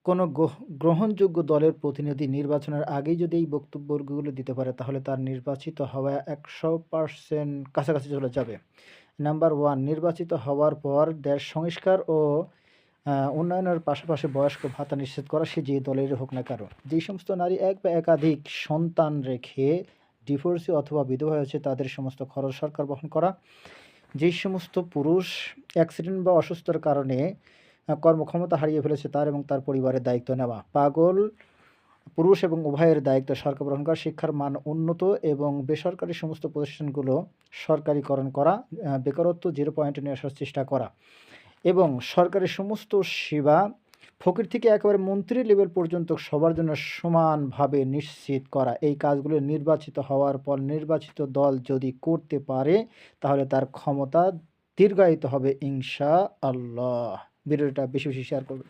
কোনো গ্রহণযোগ্য দলের প্রতিনিধি নির্বাচনের আগেই যদি এই বক্তব্যগুলো দিতে পারে তাহলে তার নির্বাচিত হওয়া ১০০% কাছাকাছি চলে যাবে। নাম্বার 1, নির্বাচিত হওয়ার পর দেশ সংস্কার ও উন্নয়নের পাশাপাশি বয়স্ক ভাতা নিশ্চিত করা, সে যে দলেরই হোক না কারো। যেই সমস্ত নারী এক বা একাধিক সন্তান রেখে ডিভোর্সি অথবা বিধবা হয়েছে তাদের সমস্ত খরচ সরকার বহন করা। যেই সমস্ত পুরুষ অ্যাক্সিডেন্ট বা অসুস্থতার কারণে কর্মক্ষমতা হারিয়ে ফেলেছে তার এবং তার পরিবারের দায়িত্ব নেওয়া। পাগল পুরুষ এবং উভয়ের দায়িত্ব সরকার গ্রহণ করা। শিক্ষার মান উন্নত এবং বেসরকারি সমস্ত প্রতিষ্ঠানগুলো সরকারিকরণ করা। বেকারত্ব 0 পয়েন্টে নিয়ে আসার চেষ্টা করা এবং সরকারি সমস্ত সেবা ফকির থেকে একেবারে মন্ত্রী লেভেল পর্যন্ত সবার জন্য সমানভাবে নিশ্চিত করা। এই কাজগুলো নির্বাচিত হওয়ার পর নির্বাচিত দল যদি করতে পারে তাহলে তার ক্ষমতা দীর্ঘায়িত হবে ইনশাআল্লাহ। ভিডিওটা বেশি, বেশি শেয়ার করবেন।